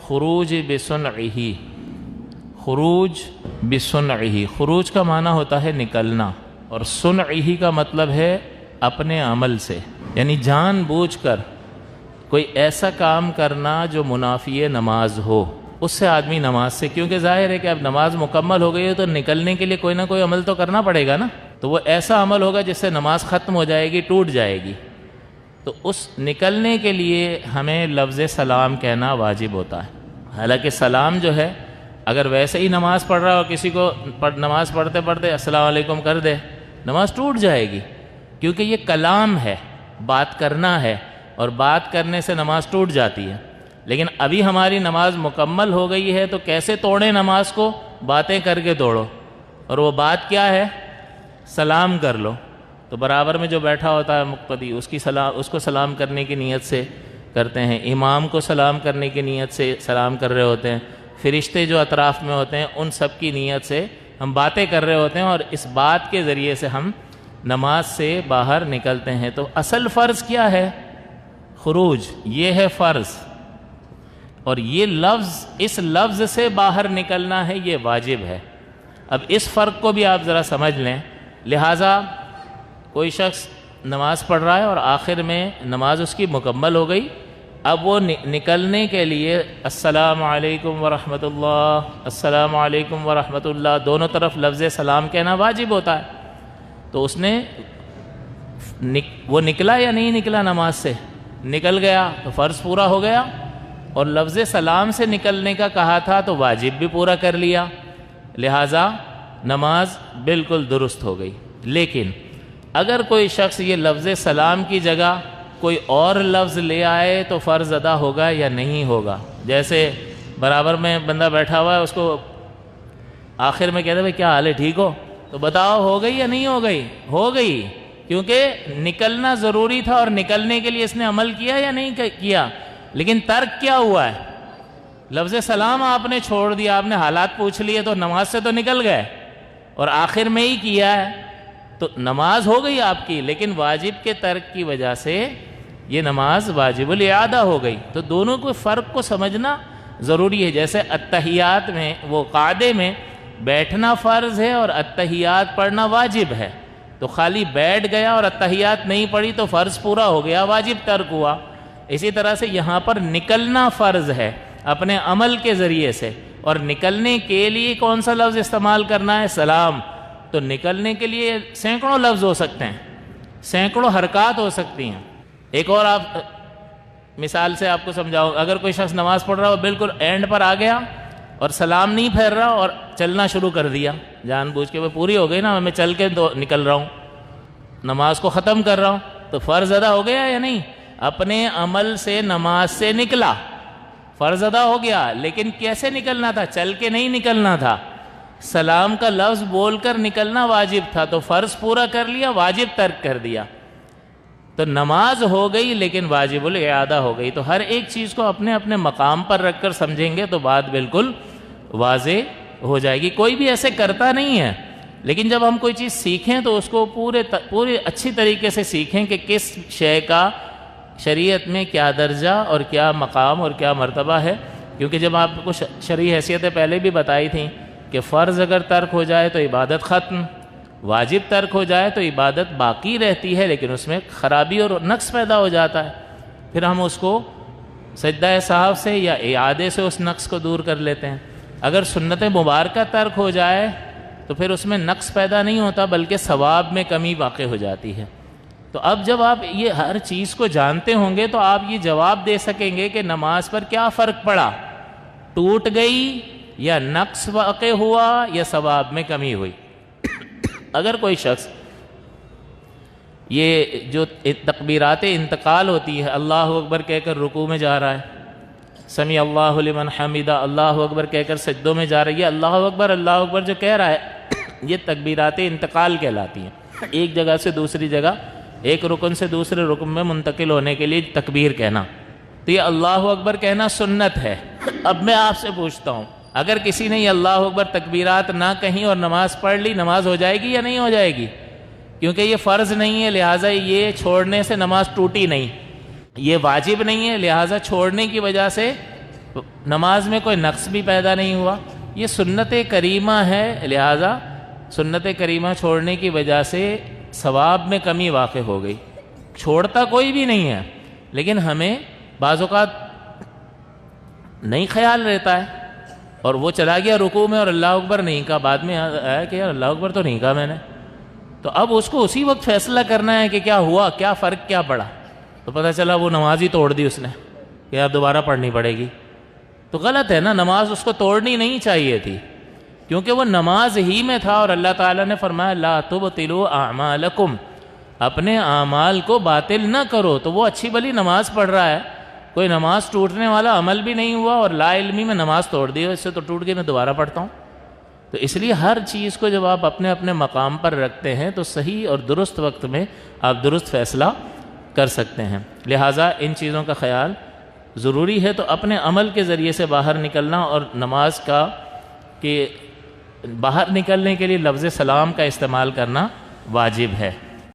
خروج بصنعہ، خروج بصنعہ، خروج کا معنی ہوتا ہے نکلنا، اور صنعہ کا مطلب ہے اپنے عمل سے، یعنی جان بوجھ کر کوئی ایسا کام کرنا جو منافی نماز ہو، اس سے آدمی نماز سے، کیونکہ ظاہر ہے کہ اب نماز مکمل ہو گئی ہے تو نکلنے کے لیے کوئی نہ کوئی عمل تو کرنا پڑے گا نا، تو وہ ایسا عمل ہوگا جس سے نماز ختم ہو جائے گی، ٹوٹ جائے گی، تو اس نکلنے کے لیے ہمیں لفظ سلام کہنا واجب ہوتا ہے۔ حالانکہ سلام جو ہے اگر ویسے ہی نماز پڑھ رہا ہے اور کسی کو نماز پڑھتے پڑھتے السلام علیکم کر دے، نماز ٹوٹ جائے گی، کیونکہ یہ کلام ہے، بات کرنا ہے، اور بات کرنے سے نماز ٹوٹ جاتی ہے۔ لیکن ابھی ہماری نماز مکمل ہو گئی ہے تو کیسے توڑیں نماز کو؟ باتیں کر کے توڑو، اور وہ بات کیا ہے؟ سلام کر لو۔ تو برابر میں جو بیٹھا ہوتا ہے مقتدی، اس کو سلام کرنے کی نیت سے کرتے ہیں، امام کو سلام کرنے کی نیت سے سلام کر رہے ہوتے ہیں، فرشتے جو اطراف میں ہوتے ہیں ان سب کی نیت سے ہم باتیں کر رہے ہوتے ہیں، اور اس بات کے ذریعے سے ہم نماز سے باہر نکلتے ہیں۔ تو اصل فرض کیا ہے؟ خروج، یہ ہے فرض، اور یہ لفظ، اس لفظ سے باہر نکلنا ہے، یہ واجب ہے۔ اب اس فرق کو بھی آپ ذرا سمجھ لیں۔ لہٰذا کوئی شخص نماز پڑھ رہا ہے اور آخر میں نماز اس کی مکمل ہو گئی، اب وہ نکلنے کے لیے السلام علیکم ورحمۃ اللہ، السلام علیکم ورحمۃ اللہ، دونوں طرف لفظ سلام کہنا واجب ہوتا ہے۔ تو اس نے وہ نکلا یا نہیں نکلا نماز سے؟ نکل گیا تو فرض پورا ہو گیا، اور لفظ سلام سے نکلنے کا کہا تھا تو واجب بھی پورا کر لیا، لہٰذا نماز بالکل درست ہو گئی۔ لیکن اگر کوئی شخص یہ لفظ سلام کی جگہ کوئی اور لفظ لے آئے تو فرض ادا ہوگا یا نہیں ہوگا؟ جیسے برابر میں بندہ بیٹھا ہوا ہے، اس کو آخر میں کہتے ہیں بھائی کیا حال ہے، ٹھیک ہو؟ تو بتاؤ ہو گئی یا نہیں ہو گئی؟ ہو گئی، کیونکہ نکلنا ضروری تھا، اور نکلنے کے لیے اس نے عمل کیا یا نہیں کیا؟ لیکن ترک کیا ہوا ہے؟ لفظ سلام آپ نے چھوڑ دیا، آپ نے حالات پوچھ لیے تو نماز سے تو نکل گئے، اور آخر میں ہی کیا ہے تو نماز ہو گئی آپ کی، لیکن واجب کے ترک کی وجہ سے یہ نماز واجب الاعادہ ہو گئی۔ تو دونوں کو فرق کو سمجھنا ضروری ہے۔ جیسے التحیات میں، وہ قاعدے میں بیٹھنا فرض ہے اور التحیات پڑھنا واجب ہے، تو خالی بیٹھ گیا اور التحیات نہیں پڑھی تو فرض پورا ہو گیا، واجب ترک ہوا۔ اسی طرح سے یہاں پر نکلنا فرض ہے اپنے عمل کے ذریعے سے، اور نکلنے کے لیے کون سا لفظ استعمال کرنا ہے؟ سلام۔ تو نکلنے کے لیے سینکڑوں لفظ ہو سکتے ہیں، سینکڑوں حرکات ہو سکتی ہیں۔ ایک اور آپ مثال سے آپ کو سمجھاؤں، اگر کوئی شخص نماز پڑھ رہا ہو، بالکل اینڈ پر آ گیا اور سلام نہیں پھیر رہا اور چلنا شروع کر دیا، جان بوجھ کے وہ پوری ہو گئی نا، میں چل کے نکل رہا ہوں، نماز کو ختم کر رہا ہوں، تو فرض ادا ہو گیا یا نہیں؟ اپنے عمل سے نماز سے نکلا، فرض ادا ہو گیا، لیکن کیسے نکلنا تھا؟ چل کے نہیں نکلنا تھا، سلام کا لفظ بول کر نکلنا واجب تھا، تو فرض پورا کر لیا، واجب ترک کر دیا، تو نماز ہو گئی لیکن واجب الاعادہ ہو گئی۔ تو ہر ایک چیز کو اپنے اپنے مقام پر رکھ کر سمجھیں گے تو بات بالکل واضح ہو جائے گی۔ کوئی بھی ایسے کرتا نہیں ہے، لیکن جب ہم کوئی چیز سیکھیں تو اس کو پورے اچھی طریقے سے سیکھیں کہ کس شے کا شریعت میں کیا درجہ اور کیا مقام اور کیا مرتبہ ہے، کیونکہ جب آپ کو شرعی حیثیتیں پہلے بھی بتائی تھیں کہ فرض اگر ترک ہو جائے تو عبادت ختم، واجب ترک ہو جائے تو عبادت باقی رہتی ہے لیکن اس میں خرابی اور نقص پیدا ہو جاتا ہے، پھر ہم اس کو سجدہ سہو سے یا اعادے سے اس نقص کو دور کر لیتے ہیں۔ اگر سنت مبارکہ ترک ہو جائے تو پھر اس میں نقص پیدا نہیں ہوتا بلکہ ثواب میں کمی واقع ہو جاتی ہے۔ تو اب جب آپ یہ ہر چیز کو جانتے ہوں گے تو آپ یہ جواب دے سکیں گے کہ نماز پر کیا فرق پڑا، ٹوٹ گئی یا نقص واقع ہوا یا ثواب میں کمی ہوئی۔ اگر کوئی شخص یہ جو تکبیرات انتقال ہوتی ہے، اللہ اکبر کہہ کر رکوع میں جا رہا ہے، سمیع اللہ لمن حمیدہ اللہ اکبر کہہ کر سجدوں میں جا رہی ہے، اللہ اکبر جو کہہ رہا ہے یہ تکبیرات انتقال کہلاتی ہیں، ایک جگہ سے دوسری جگہ، ایک رکن سے دوسرے رکن میں منتقل ہونے کے لیے تکبیر کہنا، تو یہ اللہ اکبر کہنا سنت ہے۔ اب میں آپ سے پوچھتا ہوں، اگر کسی نے یہ اللہ اکبر تکبیرات نہ کہیں اور نماز پڑھ لی، نماز ہو جائے گی یا نہیں ہو جائے گی؟ کیونکہ یہ فرض نہیں ہے لہٰذا یہ چھوڑنے سے نماز ٹوٹی نہیں، یہ واجب نہیں ہے لہٰذا چھوڑنے کی وجہ سے نماز میں کوئی نقص بھی پیدا نہیں ہوا. یہ سنت کریمہ ہے، لہٰذا سنت کریمہ چھوڑنے کی وجہ سے ثواب میں کمی واقع ہو گئی. چھوڑتا کوئی بھی نہیں ہے، لیکن ہمیں بعض اوقات نہیں خیال رہتا ہے اور وہ چلا گیا رکوع میں اور اللہ اکبر نہیں کہا، بعد میں آیا کہ یار اللہ اکبر تو نہیں کہا میں نے. تو اب اس کو اسی وقت فیصلہ کرنا ہے کہ کیا ہوا، کیا فرق کیا پڑا. تو پتہ چلا وہ نماز ہی توڑ دی اس نے کہ اب دوبارہ پڑھنی پڑے گی. تو غلط ہے نا، نماز اس کو توڑنی نہیں چاہیے تھی، کیونکہ وہ نماز ہی میں تھا اور اللہ تعالیٰ نے فرمایا لا تبطلوا اعمالکم، اپنے اعمال کو باطل نہ کرو. تو وہ اچھی بھلی نماز پڑھ رہا ہے، کوئی نماز ٹوٹنے والا عمل بھی نہیں ہوا اور لا علمی میں نماز توڑ دی، اس سے تو ٹوٹ گئی میں دوبارہ پڑھتا ہوں. تو اس لیے ہر چیز کو جب آپ اپنے اپنے مقام پر رکھتے ہیں تو صحیح اور درست وقت میں آپ درست فیصلہ کر سکتے ہیں. لہٰذا ان چیزوں کا خیال ضروری ہے. تو اپنے عمل کے ذریعے سے باہر نکلنا اور نماز کا کہ باہر نکلنے کے لیے لفظ سلام کا استعمال کرنا واجب ہے.